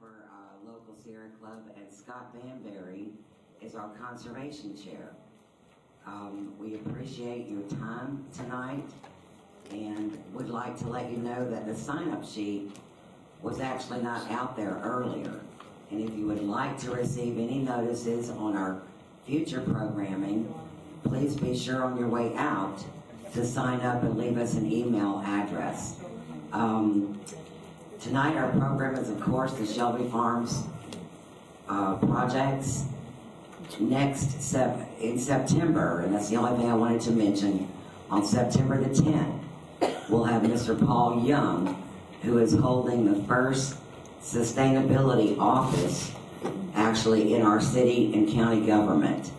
for local Sierra Club, and Scott Banbury is our conservation chair. We appreciate your time tonight and would like to let you know that the sign-up sheet was actually not out there earlier. And if you would like to receive any notices on our future programming, please be sure on your way out to sign up and leave us an email address. Tonight our program is, of course, the Shelby Farms projects. Next in September, and that's the only thing I wanted to mention, on September the 10th, we'll have Mr. Paul Young, who is holding the first sustainability office actually in our city and county government.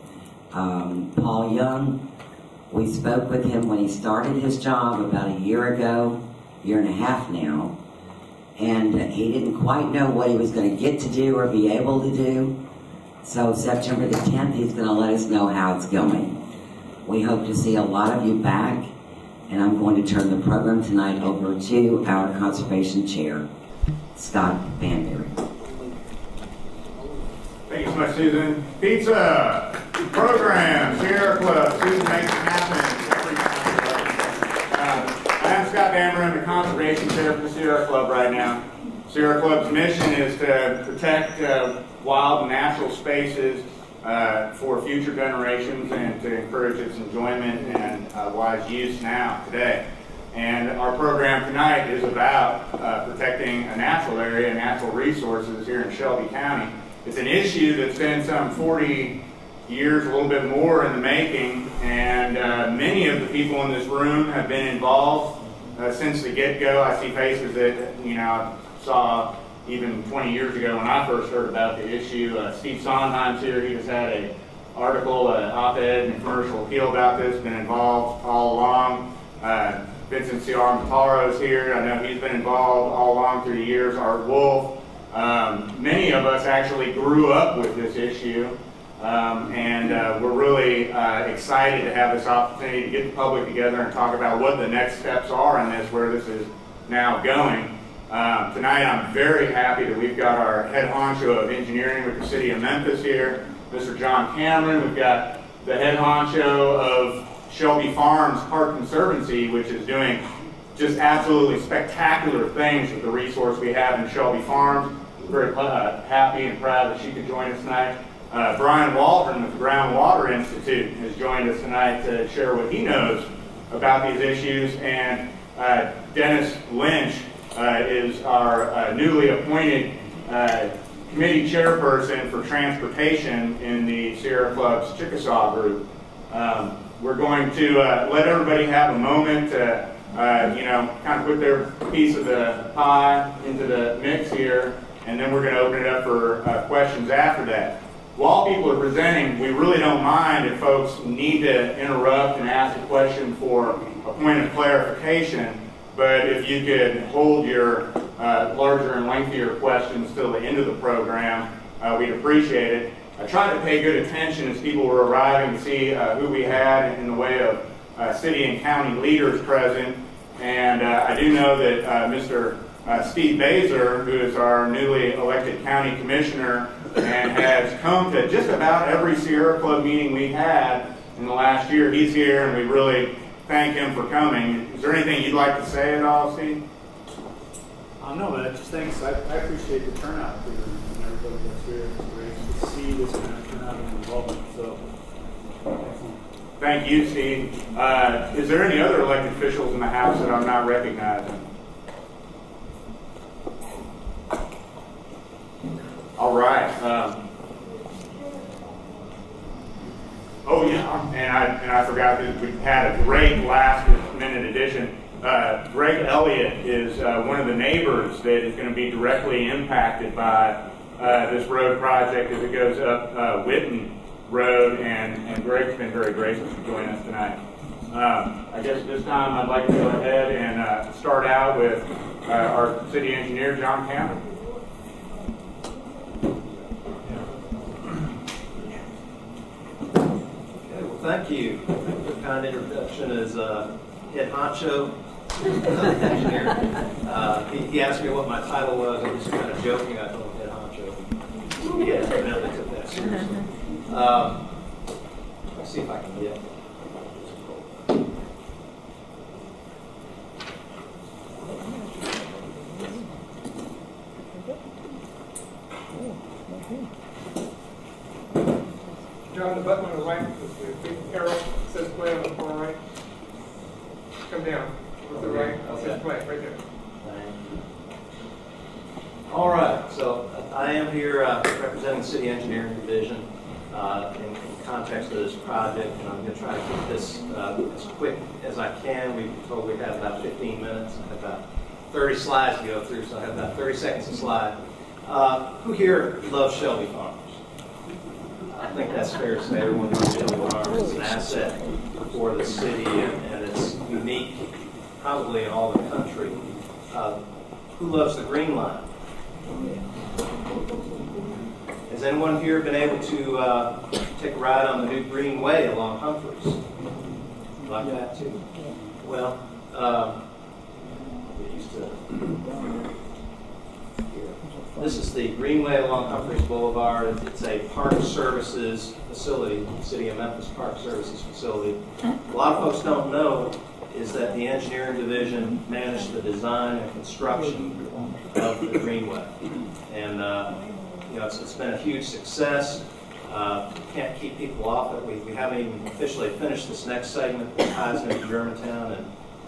Paul Young, we spoke with him when he started his job about a year ago, year and a half now, and he didn't quite know what he was going to get to do or be able to do. So September the 10th, he's going to let us know how it's going. We hope to see a lot of you back, and I'm going to turn the program tonight over to our conservation chair, Scott Banbury. Thank you so much, Susan. Pizza, program, Sierra Club. Susan makes it happen every time. I'm Scott Banbury. I'm the conservation chair for the Sierra Club right now. Sierra Club's mission is to protect wild and natural spaces for future generations and to encourage its enjoyment and wise use now, today. And our program tonight is about protecting a natural area, natural resources here in Shelby County. It's an issue that's been some 40 years, a little bit more in the making, and many of the people in this room have been involved since the get-go. I see faces that, I saw even 20 years ago when I first heard about the issue. Steve Sondheim's here. He just had an article, an op-ed and a commercial appeal about this, been involved all along. Vincent C.R. Mataro's here. I know he's been involved all along through the years. Art Wolf. Many of us actually grew up with this issue, and we're really excited to have this opportunity to get the public together and talk about what the next steps are in this, where this is now going. Tonight I'm very happy that we've got our head honcho of engineering with the city of Memphis here, Mr. John Cameron. We've got the head honcho of Shelby Farms Park Conservancy, which is doing just absolutely spectacular things with the resource we have in Shelby Farms. We're very happy and proud that she could join us tonight. Brian Waldron with the Groundwater Institute has joined us tonight to share what he knows about these issues. And Dennis Lynch is our newly appointed committee chairperson for transportation in the Sierra Club's Chickasaw group. We're going to let everybody have a moment to kind of put their piece of the pie into the mix here, and then we're going to open it up for questions after that. While people are presenting, we really don't mind if folks need to interrupt and ask a question for a point of clarification. But if you could hold your larger and lengthier questions till the end of the program, we'd appreciate it. I tried to pay good attention as people were arriving to see who we had in the way of city and county leaders present. And I do know that Mr. Steve Baser, who is our newly elected county commissioner and has come to just about every Sierra Club meeting we had in the last year, he's here, and we really thank him for coming. Is there anything you'd like to say at all, Steve? No, but just thanks. I appreciate the turnout here and everybody that's here. It's great to see this kind of turnout and involvement. So, excellent. Thank you, Steve. Is there any other elected officials in the House that I'm not recognizing? All right. Oh yeah, and I forgot that we had a great last-minute addition. Greg Elliott is one of the neighbors that is going to be directly impacted by this road project as it goes up Witten Road, and Greg's been very gracious to join us tonight. I guess at this time I'd like to go ahead and start out with our city engineer, John Cameron. Thank you. The kind introduction is head honcho engineer. He asked me what my title was. I'm just kind of joking. I told him head honcho. seriously. Let's see if I can get. John, the button on the right, the big arrow says play on the far right. Come down with the right, it says play right there. All right, so I am here representing the City Engineering Division in context of this project, and I'm going to try to keep this as quick as I can. We were told we have about 15 minutes. I have about 30 slides to go through, so I have about 30 seconds a slide. Who here loves Shelby Farms? I think that's fair to say. Everyone knows Shelby Farms is an asset for the city, and it's unique probably in all the country. Who loves the Green Line? Has anyone here been able to take a ride on the new Green Way along Humphreys? Like that too? Well, we used to. This is the Greenway along Humphreys Boulevard. It's a park services facility, City of Memphis Park Services facility. A lot of folks don't know is that the engineering division managed the design and construction of the Greenway. And you know, it's been a huge success. Can't keep people off it. We haven't even officially finished this next segment that ties into Germantown, and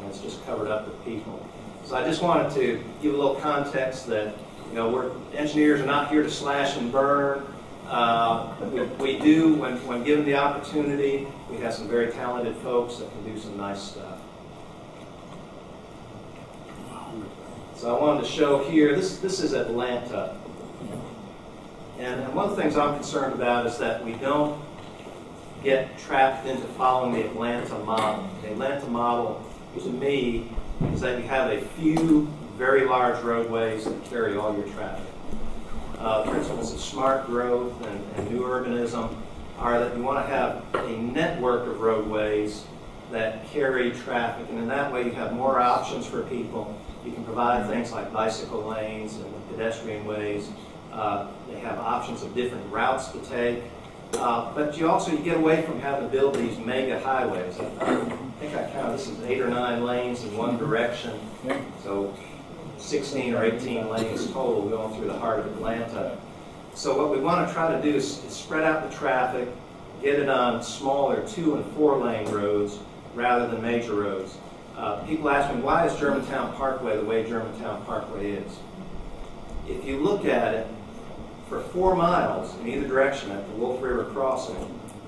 it's just covered up with people. So I just wanted to give a little context that, you know, engineers are not here to slash and burn. We do, when given the opportunity, we have some very talented folks that can do some nice stuff. So I wanted to show here, this is Atlanta. And one of the things I'm concerned about is that we don't get trapped into following the Atlanta model. The Atlanta model, to me, is that you have a few very large roadways that carry all your traffic. Principles of smart growth and new urbanism are that you want to have a network of roadways that carry traffic, and in that way you have more options for people. You can provide things like bicycle lanes and pedestrian ways. They have options of different routes to take. But you get away from having to build these mega highways. I think I counted, this is 8 or 9 lanes in one direction. So 16 or 18 lanes total going through the heart of Atlanta. So what we want to try to do is spread out the traffic, get it on smaller 2 and 4 lane roads rather than major roads. People ask me, why is Germantown Parkway the way Germantown Parkway is? If you look at it, for 4 miles in either direction at the Wolf River crossing,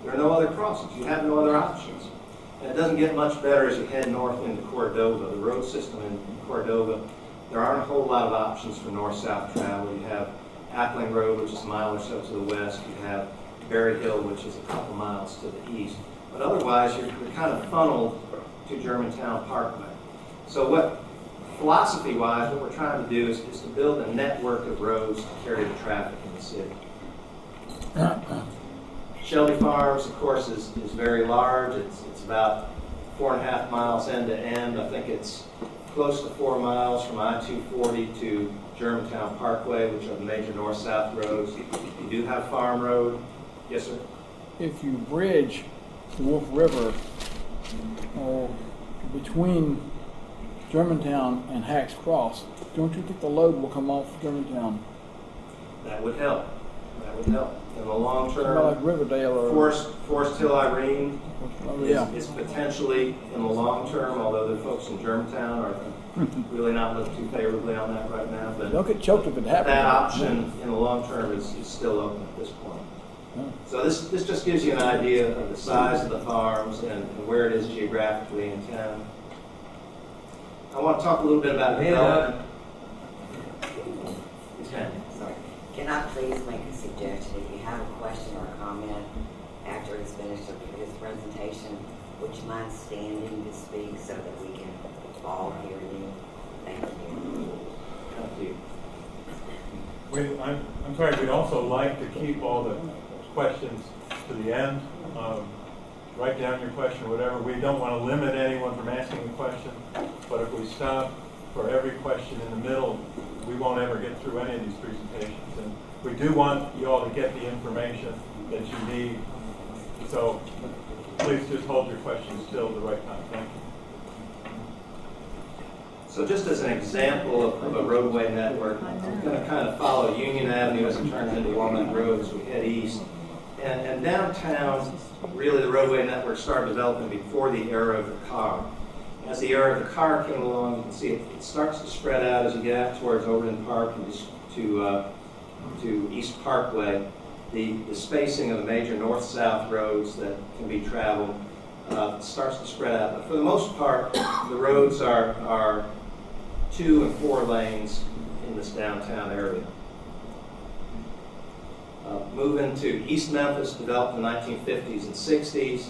there are no other crossings. You have no other options. And it doesn't get much better as you head north into Cordova. The road system in Cordova, there aren't a whole lot of options for north-south travel. You have Appling Road, which is a mile or so to the west. You have Berry Hill, which is a couple miles to the east. But otherwise, you're kind of funneled to Germantown Parkway. So philosophy-wise, what we're trying to do is to build a network of roads to carry the traffic in the city. Shelby Farms, of course, is very large. It's about 4.5 miles end to end. I think it's close to 4 miles from I-240 to Germantown Parkway, which are the major north-south roads. You do have Farm Road. Yes, sir? If you bridge the Wolf River between Germantown and Hacks Cross, don't you think the load will come off Germantown? That would help. That would help. In the long term, like Riverdale or Forest Hill Irene yeah. is potentially in the long term, although the folks in Germantown are really not looking too favorably on that right now. But don't get choked if it happens. That option in the long term is still open at this point. So this just gives you an idea of the size of the farms and where it is geographically in town. I want to talk a little bit about development. Sorry. Can I please make a suggestion? If you have a question or comment after he's finished his presentation, would you mind standing to speak so that we can all hear you? Thank you. Thank you. I'm sorry, we'd also like to keep all the questions to the end. Write down your question, whatever. We don't want to limit anyone from asking a question, but if we stop for every question in the middle. We won't ever get through any of these presentations. And we do want you all to get the information that you need. So please just hold your questions till the right time. Thank you. So just as an example of a roadway network, I'm going to kind of follow Union Avenue as it turns into Walnut Road as we head east. And downtown, really the roadway network started developing before the era of the car. As the era of the car came along, you can see it starts to spread out as you get out towards Overland Park and to East Parkway. The spacing of the major north-south roads that can be traveled starts to spread out. But for the most part, the roads are 2 and 4 lanes in this downtown area. Moving to East Memphis, developed in the 1950s and 60s,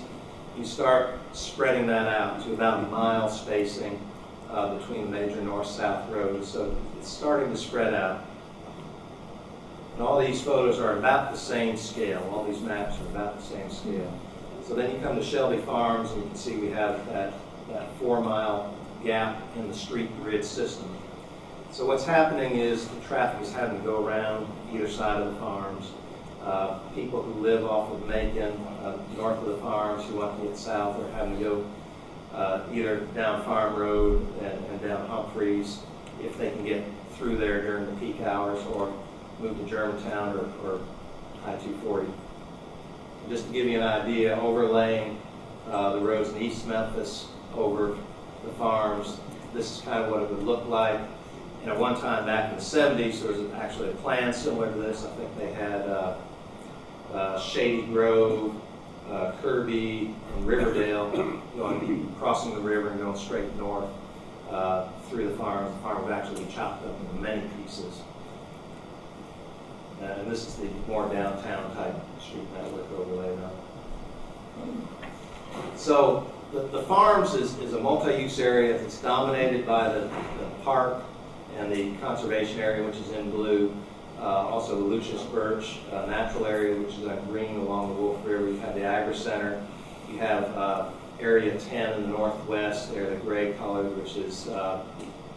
you start spreading that out to about a mile spacing between the major north-south roads. So it's starting to spread out. And all these photos are about the same scale. All these maps are about the same scale. So then you come to Shelby Farms, and you can see we have that 4-mile gap in the street grid system. So what's happening is the traffic is having to go around either side of the farms. People who live off of Macon, north of the farms, who want to get south, are having to go either down Farm Road and down Humphreys if they can get through there during the peak hours, or move to Germantown or I-240. Just to give you an idea, overlaying the roads in East Memphis over the farms, this is kind of what it would look like. And at one time back in the 70s, there was actually a plan similar to this. I think they had Shady Grove, Kirby, and Riverdale crossing the river and going straight north through the farms. The farm would actually be chopped up into many pieces. And this is the more downtown type street network overlay now. So the farms is a multi-use area. It's dominated by the park and the conservation area, which is in blue. Also the Lucius Birch natural area, which is in green along the Wolf River. You have the Agri Center. You have Area 10 in the northwest. There, the gray colored, which is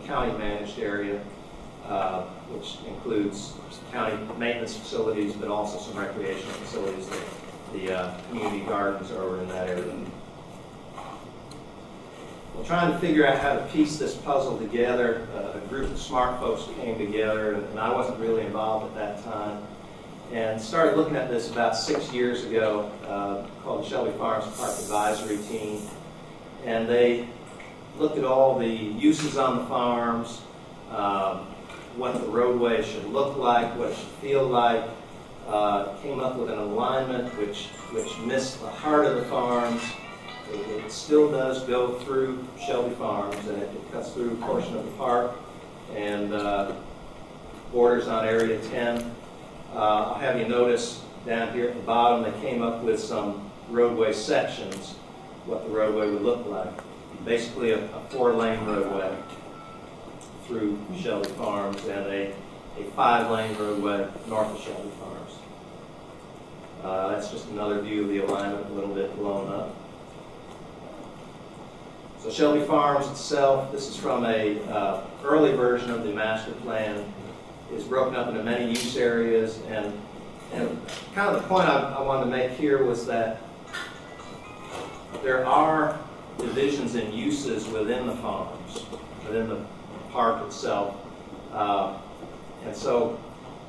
county managed area, which includes county maintenance facilities, but also some recreational facilities. The community gardens are over in that area. Well, trying to figure out how to piece this puzzle together, a group of smart folks came together, and I wasn't really involved at that time, and started looking at this about 6 years ago, called the Shelby Farms Park Advisory Team. And they looked at all the uses on the farms, what the roadway should look like, what it should feel like, came up with an alignment which missed the heart of the farms. It still does go through Shelby Farms, and it cuts through a portion of the park and borders on Area 10. I'll have you notice down here at the bottom, they came up with some roadway sections, what the roadway would look like. Basically a 4-lane roadway through Shelby Farms and a 5-lane roadway north of Shelby Farms. That's just another view of the alignment, a little bit blown up. So Shelby Farms itself, this is from a early version of the master plan, is broken up into many use areas, and kind of the point I wanted to make here was that there are divisions in uses within the farms, within the park itself, and so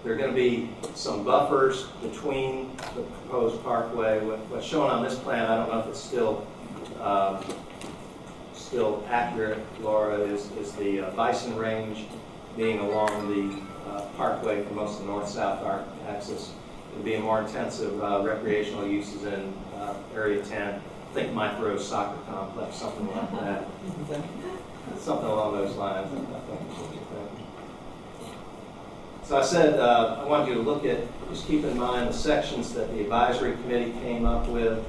there are going to be some buffers between the proposed parkway. What's shown on this plan, I don't know if it's still accurate, Laura, is the bison range being along the parkway for most of the north-south axis. It'll be a more intensive recreational uses in Area 10. Think Mike Rose Soccer Complex, something like that. Something along those lines, I think is what you think. So I said I want you to look at, just keep in mind the sections that the advisory committee came up with.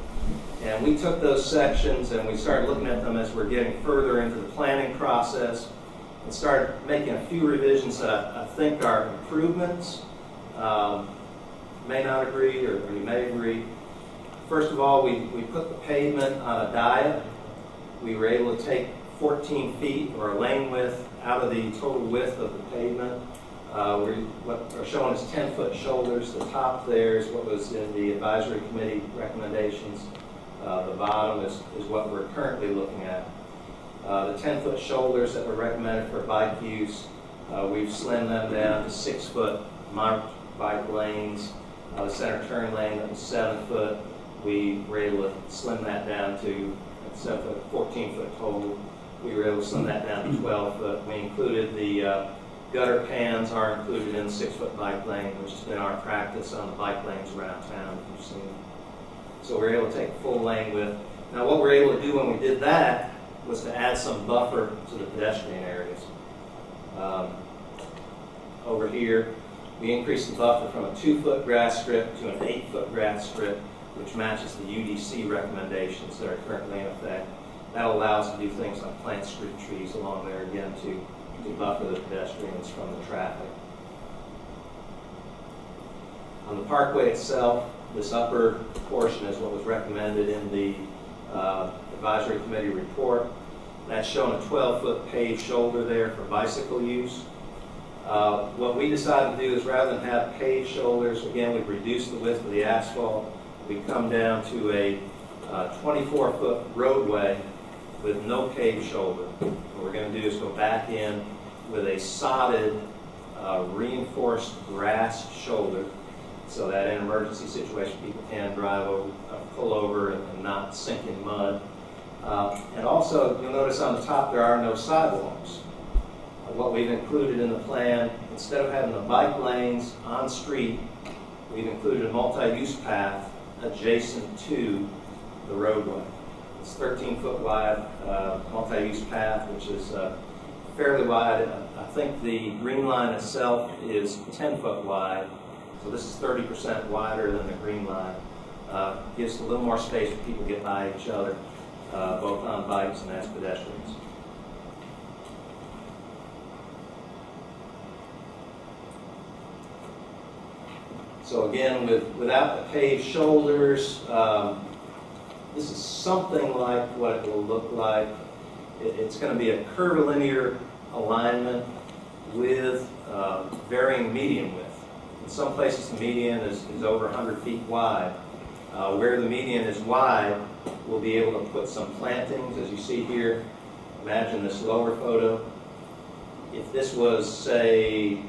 And we took those sections and we started looking at them as we're getting further into the planning process and started making a few revisions that I think are improvements. May not agree, or you may agree. First of all, we put the pavement on a diet. We were able to take 14 feet or a lane width out of the total width of the pavement, what are shown as 10-foot shoulders. The top there is what was in the advisory committee recommendations. The bottom is what we're currently looking at. The 10-foot shoulders that were recommended for bike use, we've slimmed them down to 6-foot marked bike lanes. The center turn lane that was 7 foot, we were able to slim that down to 7 foot, 14-foot total. We were able to slim that down to 12 foot. We included the gutter pans are included in the 6-foot bike lane, which has been our practice on the bike lanes around town, if you've seen them. So we're able to take full lane width. Now what we're able to do when we did that was to add some buffer to the pedestrian areas. Over here, we increased the buffer from a 2-foot grass strip to an 8-foot grass strip, which matches the UDC recommendations that are currently in effect. That allows us to do things like plant street trees along there again to buffer the pedestrians from the traffic. On the parkway itself, this upper portion is what was recommended in the advisory committee report. That's shown a 12-foot paved shoulder there for bicycle use. What we decided to do is rather than have paved shoulders, again, we've reduced the width of the asphalt. We've come down to a 24-foot roadway with no paved shoulder. What we're going to do is go back in with a sodded, reinforced grass shoulder, so that in an emergency situation people can drive over, pull over and not sink in mud. And also, you'll notice on the top there are no sidewalks. What we've included in the plan, instead of having the bike lanes on street, we've included a multi-use path adjacent to the roadway. It's 13-foot wide multi-use path, which is fairly wide. I think the green line itself is 10-foot wide, so this is 30% wider than the green line. Gives a little more space for people to get by each other, both on bikes and as pedestrians. So again, without the paved shoulders, this is something like what it will look like. It's going to be a curvilinear alignment with varying median width. In some places the median is over 100 feet wide. Where the median is wide, we'll be able to put some plantings, as you see here. Imagine this lower photo. If this was, say,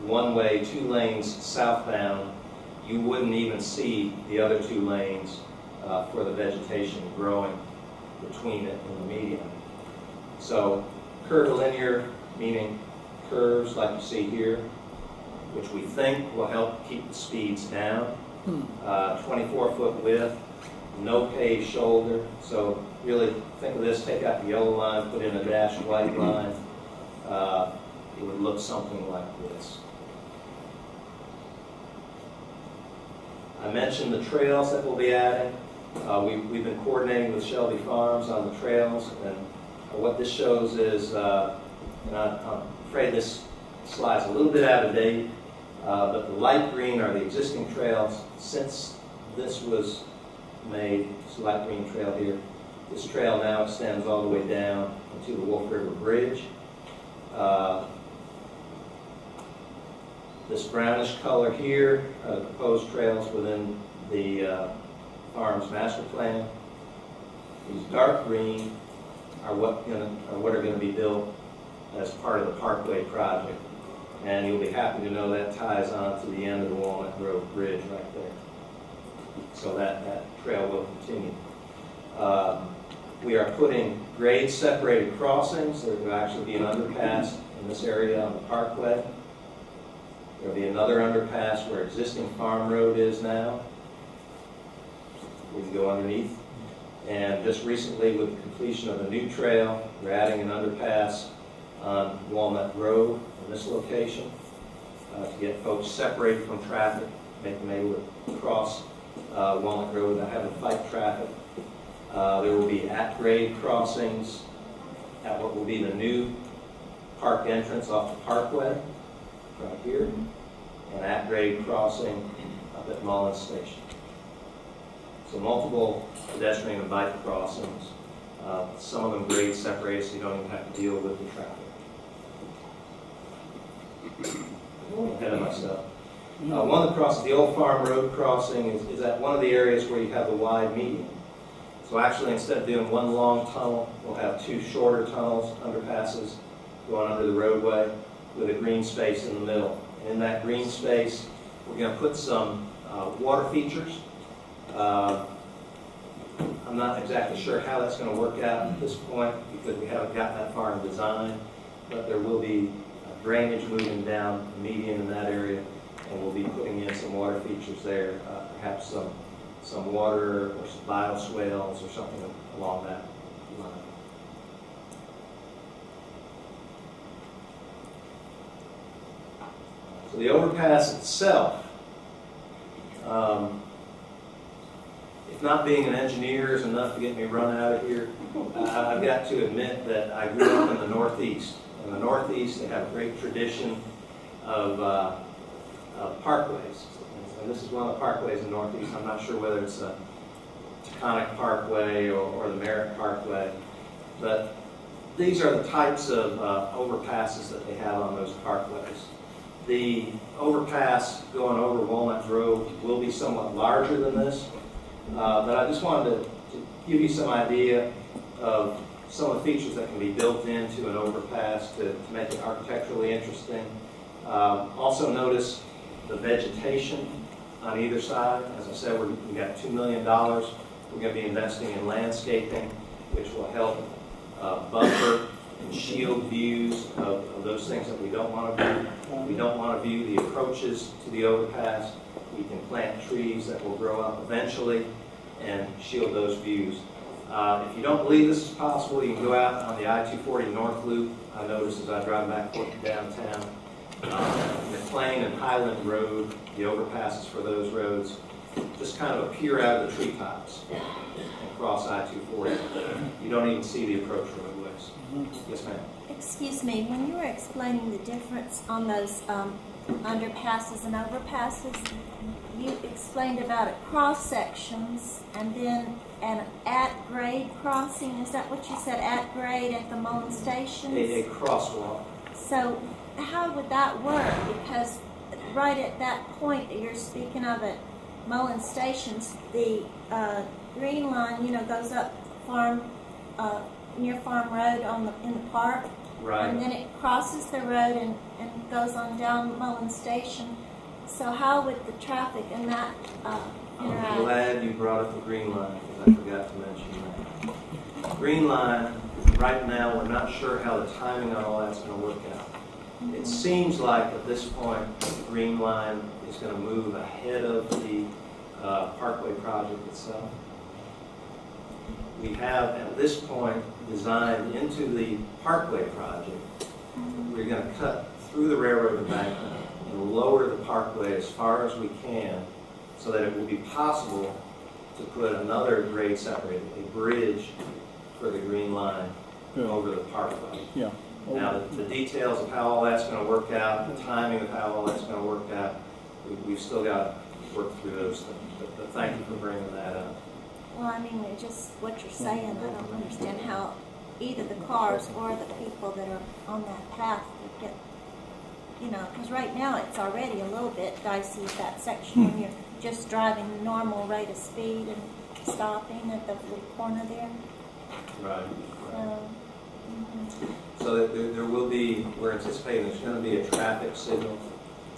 one way, 2 lanes southbound, you wouldn't even see the other 2 lanes for the vegetation growing between it and the median. So curvilinear, meaning curves like you see here, which we think will help keep the speeds down. 24-foot width, no paved shoulder. So really think of this, take out the yellow line, put in a dashed white line. It would look something like this. I mentioned the trails that we'll be adding. We've been coordinating with Shelby Farms on the trails, and what this shows is, and I'm afraid this slide's a little bit out of date, but the light green are the existing trails. Since this was made, this light green trail here, this trail now extends all the way down to the Wolf River Bridge. This brownish color here are the proposed trails within the farm's master plan. These dark green are what are going to be built as part of the Parkway project. And you'll be happy to know that ties on to the end of the Walnut Grove Bridge right there. So that trail will continue. We are putting grade-separated crossings. There will actually be an underpass in this area on the Parkway. There will be another underpass where existing farm road is now. We can go underneath. And just recently, with the completion of a new trail, we're adding an underpass on Walnut Grove in this location to get folks separated from traffic, make them able to cross Walnut Grove without having to fight traffic. There will be at-grade crossings at what will be the new park entrance off the Parkway, right here, and at-grade crossing up at Mullins Station. So multiple pedestrian and bike crossings, some of them grade separated so you don't even have to deal with the traffic. ahead of myself. One that crosses the Old Farm Road crossing is at one of the areas where you have the wide median. So actually, instead of doing one long tunnel, we'll have two shorter tunnels, underpasses, going under the roadway with a green space in the middle. And in that green space, we're going to put some water features. I'm not exactly sure how that's going to work out at this point because we haven't gotten that far in design, but there will be drainage moving down the median in that area, and we'll be putting in some water features there, perhaps some water or some bioswales or something along that line. So the overpass itself, if not being an engineer is enough to get me run out of here, I've got to admit that I grew up in the Northeast. In the Northeast, they have a great tradition of parkways. And this is one of the parkways in the Northeast. I'm not sure whether it's a Taconic Parkway or the Merritt Parkway. But these are the types of overpasses that they have on those parkways. The overpass going over Walnut Grove will be somewhat larger than this. But I just wanted to give you some idea of some of the features that can be built into an overpass to make it architecturally interesting. Also notice the vegetation on either side. As I said, we've got $2 million. We're going to be investing in landscaping, which will help buffer and shield views of those things that we don't want to view. We don't want to view the approaches to the overpass. We can plant trees that will grow up eventually and shield those views. If you don't believe this is possible, you can go out on the I-240 North Loop. I noticed as I drive back downtown. McLean and Highland Road, the overpasses for those roads, just kind of appear out of the treetops and cross I-240. You don't even see the approach roadways. Yes, ma'am. Excuse me, when you were explaining the difference on those underpasses and overpasses, you explained about it cross sections and then an at-grade crossing. Is that what you said, at-grade at the Mullen stations? A crosswalk. So how would that work? Because right at that point that you're speaking of at Mullen stations, the green line, goes up near Farm Road in the park. Right. And then it crosses the road and goes on down Mullen Station. So how would the traffic in that interact? I'm glad you brought up the green line because I forgot to mention that. Green line, right now, we're not sure how the timing on all that's going to work out. It seems like at this point, the green line is going to move ahead of the Parkway project itself. We have, at this point, designed into the Parkway project, we're going to cut through the railroad embankment and lower the Parkway as far as we can so that it will be possible to put another grade separator, a bridge for the green line over the Parkway. Yeah. Now, the details of how all that's going to work out, the timing of how all that's going to work out, we've still got to work through those things. But thank you for bringing that up. Well, I mean, just what you're saying, I don't understand how either the cars or the people that are on that path would get, because right now it's already a little bit dicey at that section when you're just driving the normal rate of speed and stopping at the little corner there. Right. So there will be, we're anticipating there's going to be a traffic signal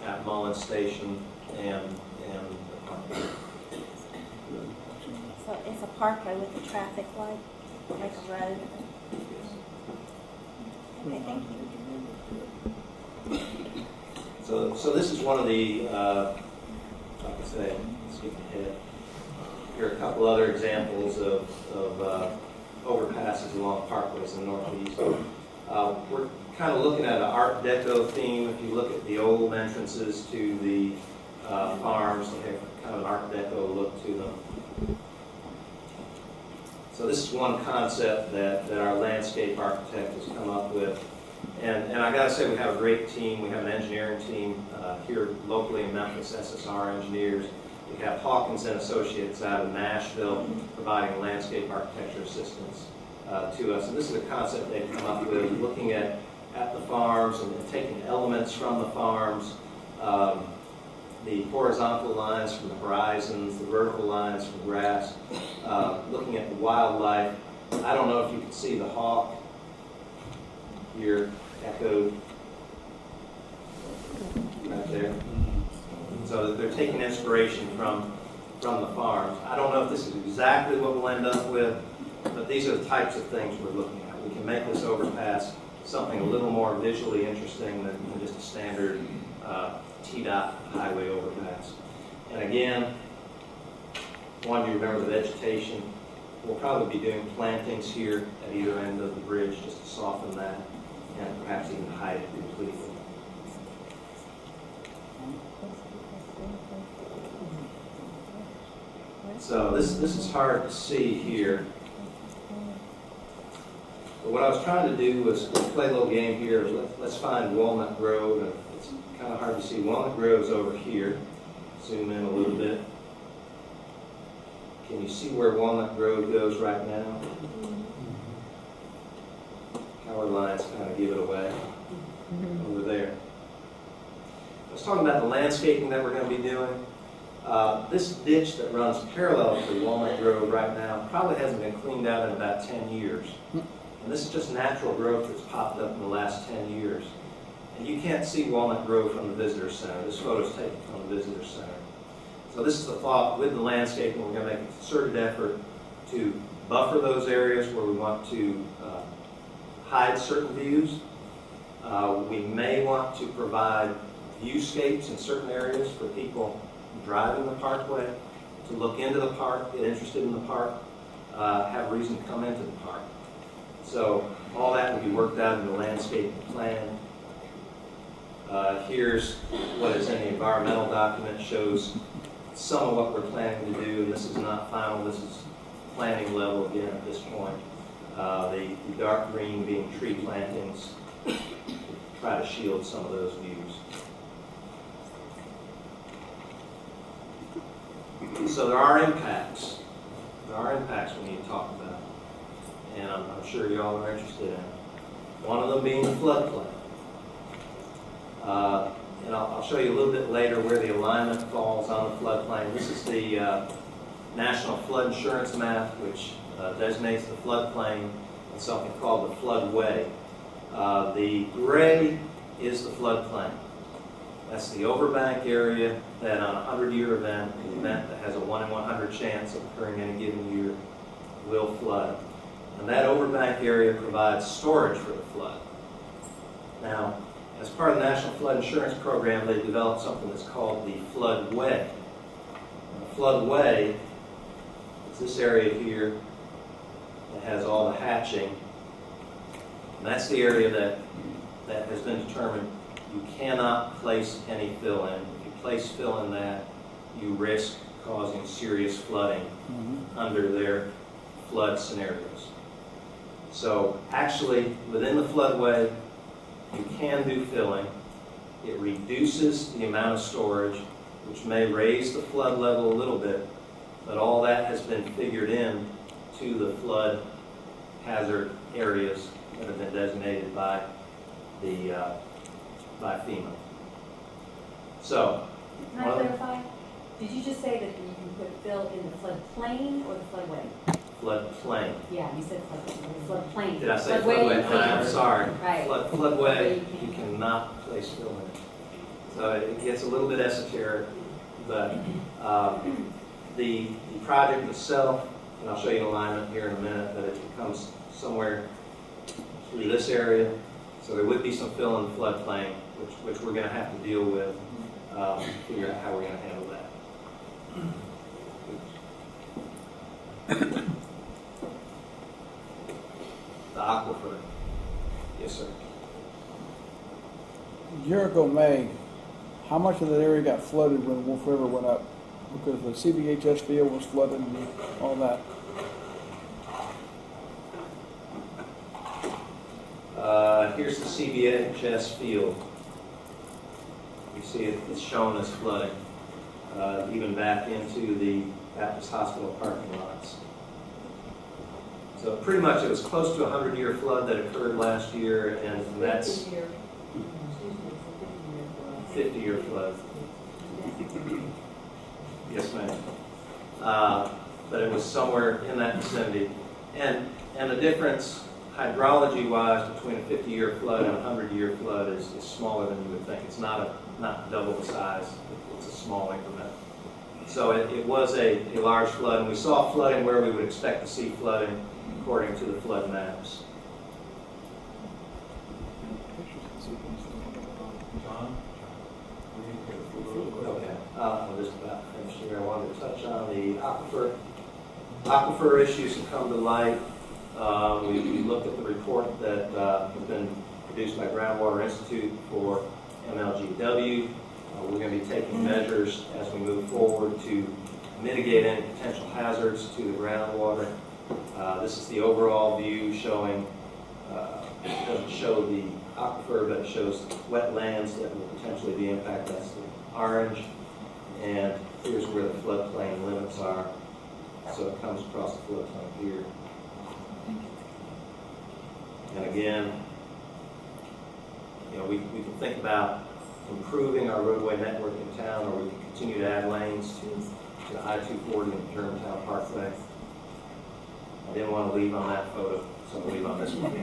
at Mullen Station and the Parkway. So it's a parkway with a traffic light, like a road. Okay, thank you. So this is one of the, like I say, skipping ahead. Here are a couple other examples of overpasses along parkways in the Northeast. We're kind of looking at an Art Deco theme. If you look at the old entrances to the farms, they have kind of an Art Deco look to them. So this is one concept that our landscape architect has come up with. And I got to say, we have a great team. We have an engineering team here locally in Memphis, SSR engineers. We have Hawkins and Associates out of Nashville providing landscape architecture assistance to us. And this is a concept they've come up with, looking at the farms and taking elements from the farms the horizontal lines from the horizons, the vertical lines from grass, looking at the wildlife. I don't know if you can see the hawk here echoed right there. So they're taking inspiration from the farms. I don't know if this is exactly what we'll end up with, but these are the types of things we're looking at. We can make this overpass something a little more visually interesting than just a standard T-dot highway overpass. And again, I want you to remember the vegetation. We'll probably be doing plantings here at either end of the bridge just to soften that and perhaps even hide it completely. So this is hard to see here. But what I was trying to do was play a little game here. Let's find Walnut Grove. And it's kind of hard to see. Walnut Grove's over here. Zoom in a little bit. Can you see where Walnut Grove goes right now? Color lines kind of give it away over there. I was talking about the landscaping that we're going to be doing. This ditch that runs parallel to Walnut Grove right now probably hasn't been cleaned out in about 10 years. And this is just natural growth that's popped up in the last 10 years. And you can't see Walnut Grove from the visitor center. This photo is taken from the visitor center. So this is the thought with the landscaping. We're going to make a concerted effort to buffer those areas where we want to hide certain views. We may want to provide viewscapes in certain areas for people driving the parkway to look into the park, get interested in the park, have a reason to come into the park. So all that will be worked out in the landscaping plan. Here's what is in the environmental document, shows some of what we're planning to do. This is not final, this is planning level again at this point. The dark green being tree plantings, try to shield some of those views. So there are impacts. There are impacts we need to talk about. And I'm sure you all are interested in. One of them being the floodplain. And I'll show you a little bit later where the alignment falls on the floodplain. This is the National Flood Insurance Map, which designates the floodplain and something called the floodway. The gray is the floodplain. That's the overbank area that on a 100-year event, an event that has a 1 in 100 chance of occurring in a given year, will flood. And that overbank area provides storage for the flood. Now, as part of the National Flood Insurance Program, they developed something that's called the floodway. The floodway is this area here that has all the hatching. And that's the area that has been determined you cannot place any fill in. If you place fill in that, you risk causing serious flooding under their flood scenarios. So actually, within the floodway, you can do filling. It reduces the amount of storage, which may raise the flood level a little bit, but all that has been figured in to the flood hazard areas that have been designated by the by FEMA. So, can I clarify? Did you just say that you can put fill in the floodplain or the floodway? Floodplain. Yeah, you said floodplain. Did I say floodway? I'm sorry. Right. Floodway, you cannot place fill in. So it gets a little bit esoteric, but the project itself, and I'll show you an alignment here in a minute, but it comes somewhere through this area. So there would be some fill in the floodplain, which we're going to have to deal with, figure out how we're going to handle that. The aquifer. Yes, sir. A year ago, May, how much of that area got flooded when Wolf River went up? Because the CBHS field was flooded and all that. Here's the CBHS field. You see it's shown as flooding, even back into the Baptist Hospital parking lots. So pretty much it was close to a 100-year flood that occurred last year, and that's... 50-year flood. Yes, ma'am. But it was somewhere in that vicinity. And the difference hydrology-wise between a 50-year flood and a 100-year flood is smaller than you would think. It's not double the size. It's a small increment. So it was a large flood, and we saw flooding where we would expect to see flooding according to the flood maps. John? Okay, I'm just about finished here. I wanted to touch on the aquifer issues that come to light. We looked at the report that has been produced by Groundwater Institute for MLGW. We're going to be taking measures as we move forward to mitigate any potential hazards to the groundwater. This is the overall view showing, it doesn't show the aquifer, but it shows wetlands that will potentially be impacted. That's the orange. And here's where the floodplain limits are. So it comes across the floodplain here. And again, you know, we can think about improving our roadway network in town, or we can continue to add lanes to I-240 and Germantown Parkway. I didn't want to leave on that photo, so I'll leave on this one.